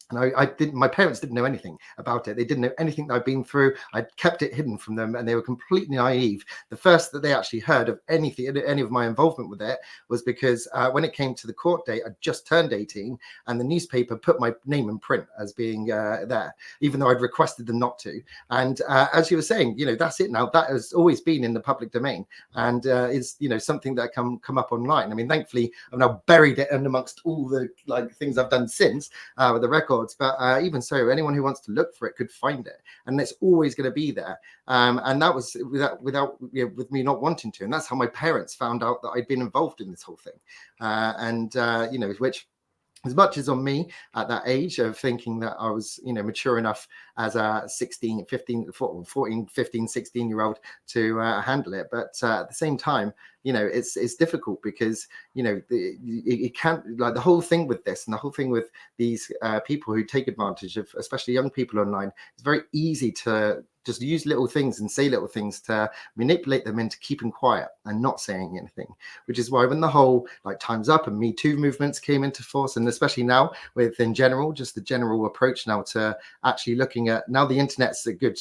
And I didn't. My parents didn't know anything about it. They didn't know anything that I'd been through. I'd kept it hidden from them, and they were completely naive. The first that they actually heard of anything, any of my involvement with it, was because when it came to the court date, I just turned 18, and the newspaper put my name in print as being there, even though I'd requested them not to. And as you were saying, that's it now. That has always been in the public domain, and is something that can come up online. I mean, thankfully, I've now buried it in amongst all the things I've done since with the record. But even so, anyone who wants to look for it could find it, and it's always going to be there. And that was with me not wanting to, and that's how my parents found out that I'd been involved in this whole thing. Which, as much as on me at that age of thinking that I was, mature enough as a 14, 15, 16-year-old to handle it. But at the same time, it's difficult because, it can't, like, the whole thing with this and the whole thing with these people who take advantage of, especially young people online, it's very easy to just use little things and say little things to manipulate them into keeping quiet and not saying anything, which is why when the whole Time's Up and Me Too movements came into force, and especially now with, in general, just the general approach now to actually looking at, now the internet's a good,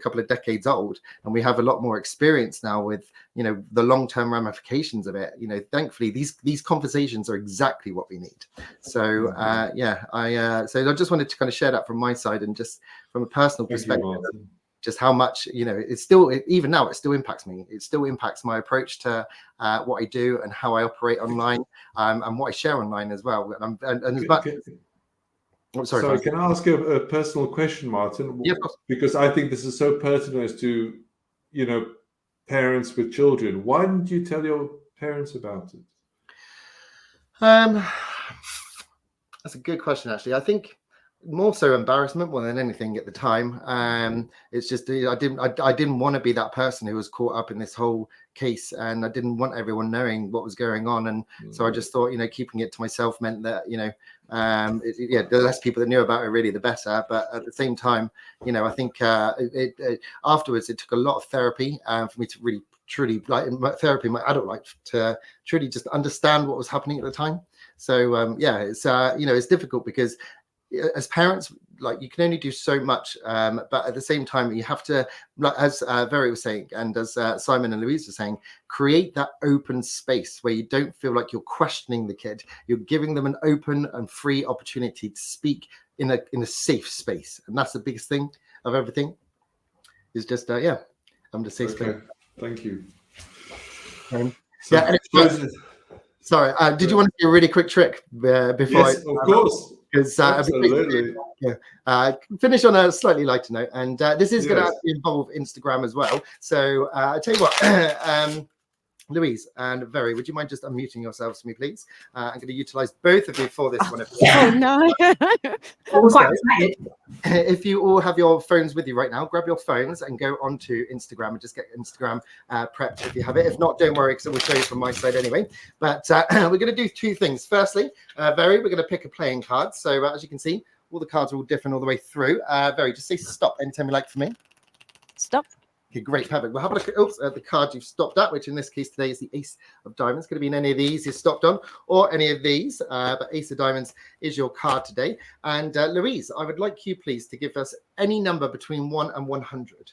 couple of decades old, and we have a lot more experience now with, the long-term ramifications of it. Thankfully, these conversations are exactly what we need. So so I just wanted to kind of share that from my side, and just from a personal perspective. just how much, it's still, even now, it still impacts me. It still impacts my approach to what I do and how I operate online, and what I share online as well. Sorry, can I ask a personal question, Martin? Yeah, of course. Because I think this is so pertinent as to, parents with children. Why didn't you tell your parents about it? That's a good question, actually. I think more so embarrassment more than anything at the time. It's just I didn't want to be that person who was caught up in this whole case, and I didn't want everyone knowing what was going on. And so I just thought, keeping it to myself meant that, the less people that knew about it, really, the better. But at the same time, I think afterwards it took a lot of therapy for me to really truly, like in therapy in my adult life, to truly just understand what was happening at the time. So it's it's difficult because as parents, like, you can only do so much, but at the same time you have to, like, as Very was saying, and as Simon and Louise were saying, create that open space where you don't feel like you're questioning the kid. You're giving them an open and free opportunity to speak in a safe space, and that's the biggest thing of everything. Is just I'm the safe space. Thank you. Sorry, did you want to do a really quick trick before? Yes, of course. Because finish on a slightly lighter note, and this is going to actually involve Instagram as well. So I tell you what, Louise and Very, would you mind just unmuting yourselves for me, please? I'm going to utilize both of you for this one. Oh no! Also, if you all have your phones with you right now, grab your phones and go onto Instagram and just get Instagram prepped if you have it. If not, don't worry, because it will show you from my side anyway. But we're going to do two things. Firstly, Very, we're going to pick a playing card. So as you can see, all the cards are all different all the way through. Very, just say stop anytime you like for me. Stop. Okay, great, perfect. We'll have a look at the card you've stopped at, which in this case today is the Ace of Diamonds. Could have been any of these you stopped on, or any of these, but Ace of Diamonds is your card today. And Louise, I would like you, please, to give us any number between 1 and 100.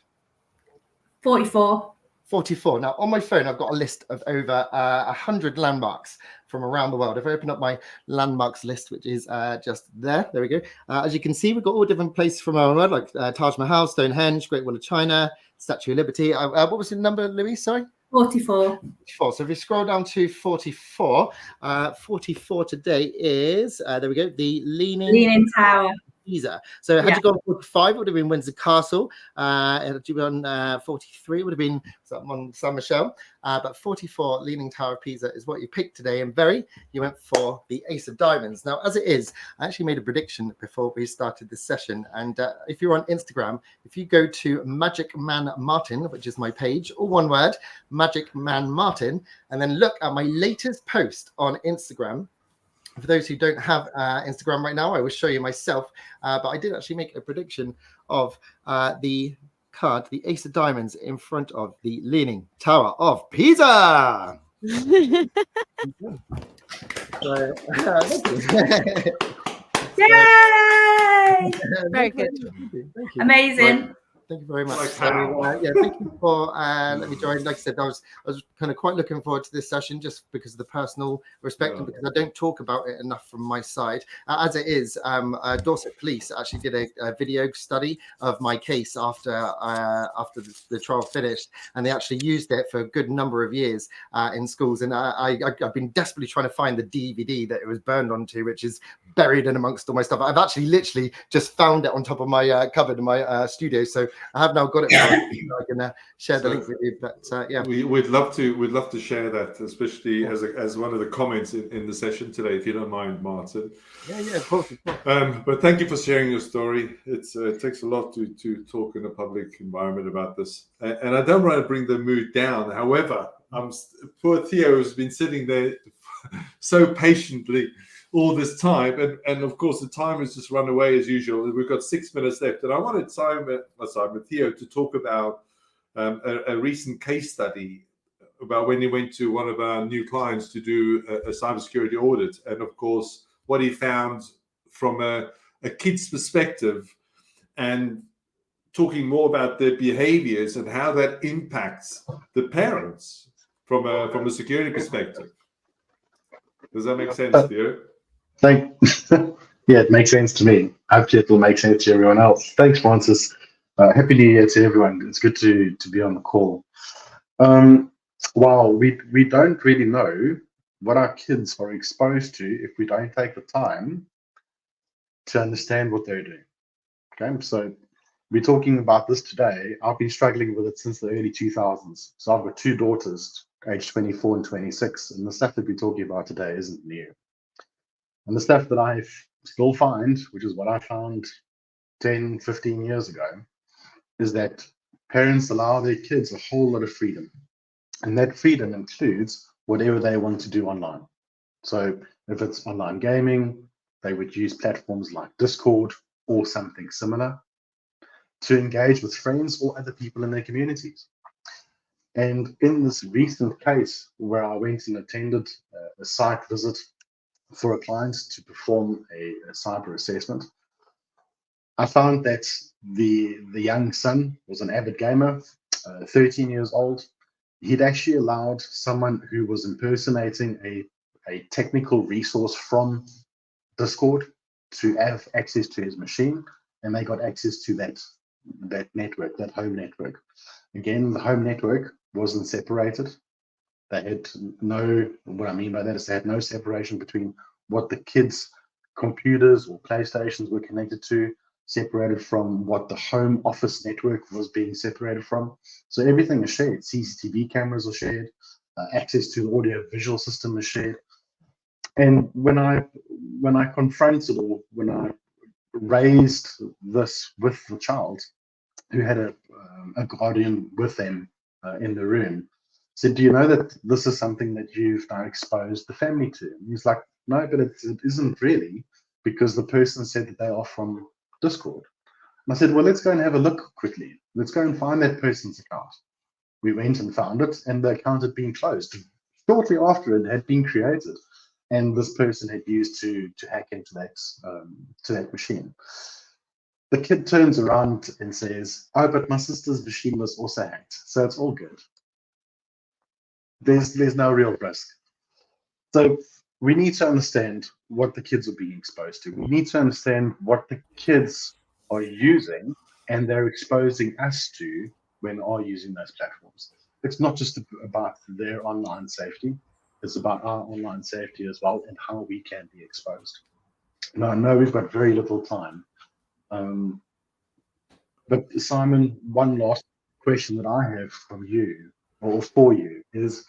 44. 44. Now, on my phone, I've got a list of over 100 landmarks from around the world. If I open up my landmarks list, which is just there we go. As you can see, we've got all different places from around the world, like Taj Mahal, Stonehenge, Great Wall of China, Statue of Liberty. What was the number, Louise? Sorry? 44. 44. So if you scroll down to 44, 44 today is, there we go, the Leaning Tower. Pisa. So had you gone 45, it would have been Windsor Castle. Had you gone 43, it would have been San Michel. But 44, Leaning Tower of Pisa, is what you picked today. And Very, you went for the Ace of Diamonds. Now, as it is, I actually made a prediction before we started this session. And if you're on Instagram, if you go to Magic Man Martin, which is my page, all one word, Magic Man Martin, and then look at my latest post on Instagram. For those who don't have Instagram right now, I will show you myself. But I did actually make a prediction of the card, the Ace of Diamonds, in front of the Leaning Tower of Pisa. Yay! Very good. Thank you. Amazing. Thank you very much. Thank you for let me join. Like I said, I was kind of quite looking forward to this session, just because of the personal respect and because I don't talk about it enough from my side. As it is, Dorset Police actually did a video study of my case after the trial finished, and they actually used it for a good number of years in schools. And I've been desperately trying to find the DVD that it was burned onto, which is buried in amongst all my stuff. I've actually literally just found it on top of my cupboard in my studio, so I have now got it. I can share the link with you. But we'd love to share that, especially as one of the comments in the session today, if you don't mind, Martin. Yeah, of course. But thank you for sharing your story. It takes a lot to talk in a public environment about this, and I don't want to bring the mood down. However, poor Theo has been sitting there so patiently all this time, and of course the time has just run away as usual. We've got 6 minutes left, and I wanted Theo to talk about a recent case study about when he went to one of our new clients to do a cybersecurity audit, and of course what he found from a kid's perspective, and talking more about their behaviors and how that impacts the parents from a security perspective. Does that make sense, Theo? Yeah, it makes sense to me. Hopefully it will make sense to everyone else. Thanks, Francis. Happy New Year to everyone. It's good to be on the call. While we don't really know what our kids are exposed to if we don't take the time to understand what they're doing. Okay, so we're talking about this today. I've been struggling with it since the early 2000s. So I've got two daughters, aged 24 and 26, and the stuff that we're talking about today isn't new. And the stuff that I still find, which is what I found 10, 15 years ago, is that parents allow their kids a whole lot of freedom. And that freedom includes whatever they want to do online. So if it's online gaming, they would use platforms like Discord or something similar to engage with friends or other people in their communities. And in this recent case where I went and attended a site visit for a client to perform a cyber assessment, I found that the young son was an avid gamer, 13 years old. He'd actually allowed someone who was impersonating a technical resource from Discord to have access to his machine, and they got access to that network, that home network. Again, the home network wasn't separated. They had what I mean by that is they had no separation between what the kids' computers or PlayStations were connected to, separated from what the home office network was being separated from. So everything is shared. CCTV cameras are shared, access to the audio visual system is shared. And when I confronted, or when I raised this with the child, who had a guardian with them in the room, said, "Do you know that this is something that you've now exposed the family to?" And he's like, "No, but it isn't really, because the person said that they are from Discord." And I said, "Well, let's go and have a look quickly. Let's go and find that person's account." We went and found it, and the account had been closed shortly after it had been created, and this person had used to hack into that machine. The kid turns around and says, "Oh, but my sister's machine was also hacked, so it's all good." There's no real risk. So we need to understand what the kids are being exposed to. We need to understand what the kids are using and they're exposing us to when they are using those platforms. It's not just about their online safety. It's about our online safety as well and how we can be exposed. Now, I know we've got very little time. But Simon, one last question that I have from you, or for you, is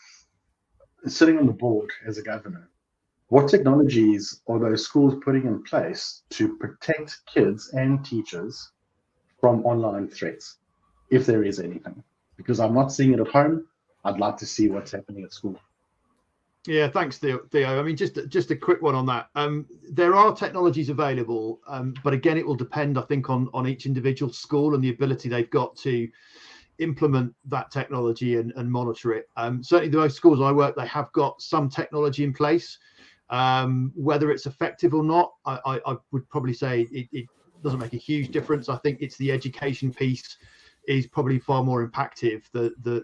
sitting on the board as a governor, what technologies are those schools putting in place to protect kids and teachers from online threats, if there is anything? Because I'm not seeing it at home. I'd like to see what's happening at school. Yeah, thanks, Theo. I mean, just a quick one on that. There are technologies available, but again, it will depend, I think, on each individual school and the ability they've got to implement that technology and monitor it. Certainly, the most schools I work, they have got some technology in place. Whether it's effective or not, I would probably say it doesn't make a huge difference. I think it's the education piece is probably far more impactful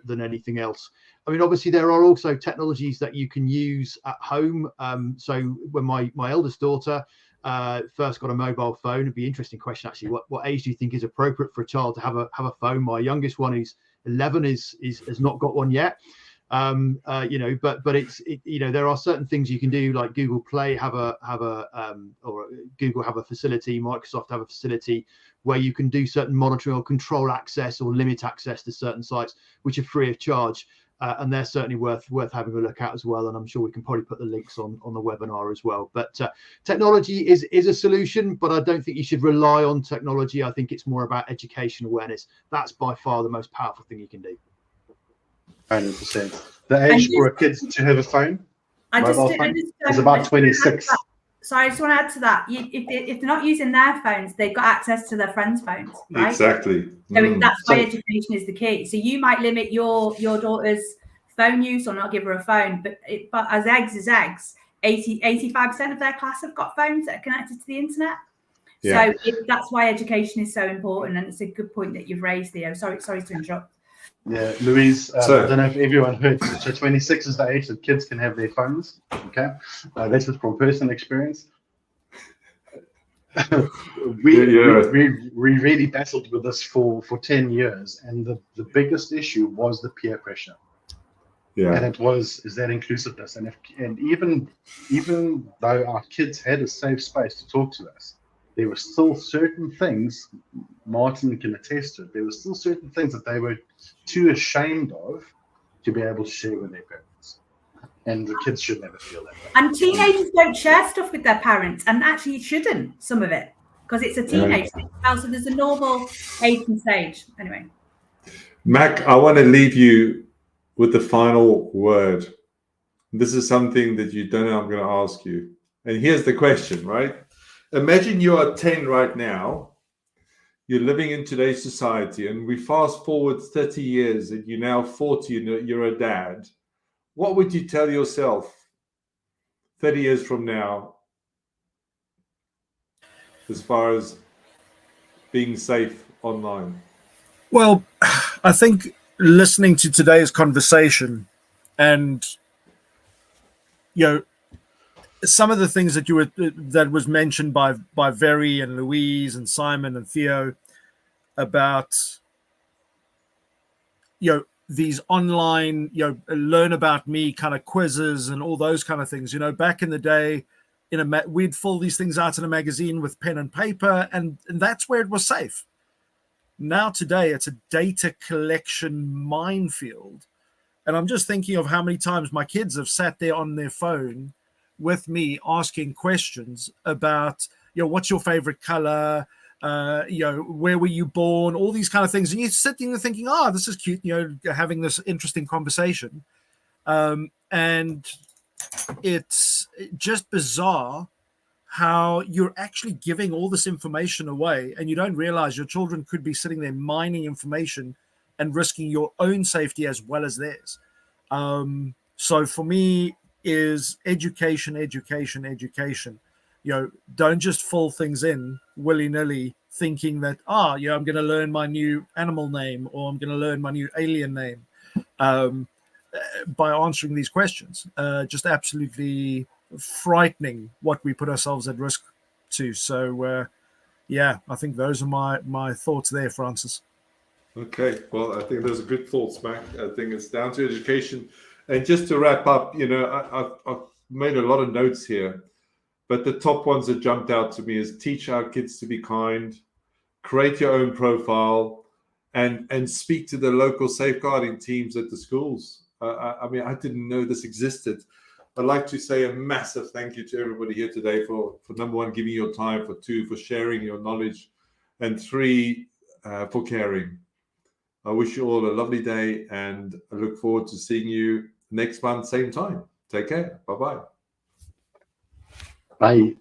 than anything else. I mean, obviously, there are also technologies that you can use at home. So when my eldest daughter first got a mobile phone, it'd be an interesting question, actually. What age do you think is appropriate for a child to have a phone? My youngest one, who's 11, has not got one yet. But it's there are certain things you can do, like Google Play or Google have a facility, Microsoft have a facility where you can do certain monitoring or control access or limit access to certain sites, which are free of charge. And they're certainly worth having a look at as well. And I'm sure we can probably put the links on the webinar as well. But technology is a solution, but I don't think you should rely on technology. I think it's more about education awareness. That's by far the most powerful thing you can do. 100%. The age for a kid to have a phone, is about 26. So I just want to add to that. If they're not using their phones, they've got access to their friends' phones, right? Exactly. So that's why education is the key. So you might limit your daughter's phone use or not give her a phone, but as eggs is eggs, 85% of their class have got phones that are connected to the internet. Yeah. So that's why education is so important, and it's a good point that you've raised, Theo. Sorry to interrupt. Yeah, Louise, I don't know if everyone heard. So 26 is the age that kids can have their phones. Okay, that's just from personal experience. we Yeah. really battled with this for 10 years, and the biggest issue was the peer pressure. Yeah. And it was is that inclusiveness, and even though our kids had a safe space to talk to us, there were still certain things, Martin can attest to it, there were still certain things that they were too ashamed of to be able to share with their parents. And the kids should never feel that way. And teenagers don't share stuff with their parents, and actually you shouldn't, some of it, because it's a teenage thing. So there's a normal age and stage. Anyway. Mac, I want to leave you with the final word. This is something that you don't know I'm going to ask you. And here's the question, right? Imagine you are 10 right now. You're living in today's society, and we fast forward 30 years, and you're now 40 and you're a dad. What would you tell yourself 30 years from now as far as being safe online? Well, I think listening to today's conversation and, some of the things that was mentioned by Very and Louise and Simon and Theo about, these online, learn about me kind of quizzes and all those kind of things. Back in the day, we'd fill these things out in a magazine with pen and paper, and that's where it was safe. Now today, it's a data collection minefield. And I'm just thinking of how many times my kids have sat there on their phone with me asking questions about, what's your favorite color? Where were you born? All these kind of things. And you're sitting there thinking, oh, this is cute, having this interesting conversation. And it's just bizarre how you're actually giving all this information away, and you don't realize your children could be sitting there mining information and risking your own safety as well as theirs. So for me is education. Don't just fill things in willy-nilly thinking that, I'm going to learn my new animal name, or I'm going to learn my new alien name by answering these questions. Just absolutely frightening what we put ourselves at risk to. So I think those are my thoughts there, Francis. Okay, well, I think those are good thoughts, Mac. I think it's down to education. And just to wrap up, I've made a lot of notes here, but the top ones that jumped out to me is teach our kids to be kind, create your own profile, and speak to the local safeguarding teams at the schools. I mean, I didn't know this existed. I'd like to say a massive thank you to everybody here today for number one, giving your time, for two, for sharing your knowledge, and three, for caring. I wish you all a lovely day, and I look forward to seeing you next month, same time. Take care. Bye-bye. Bye.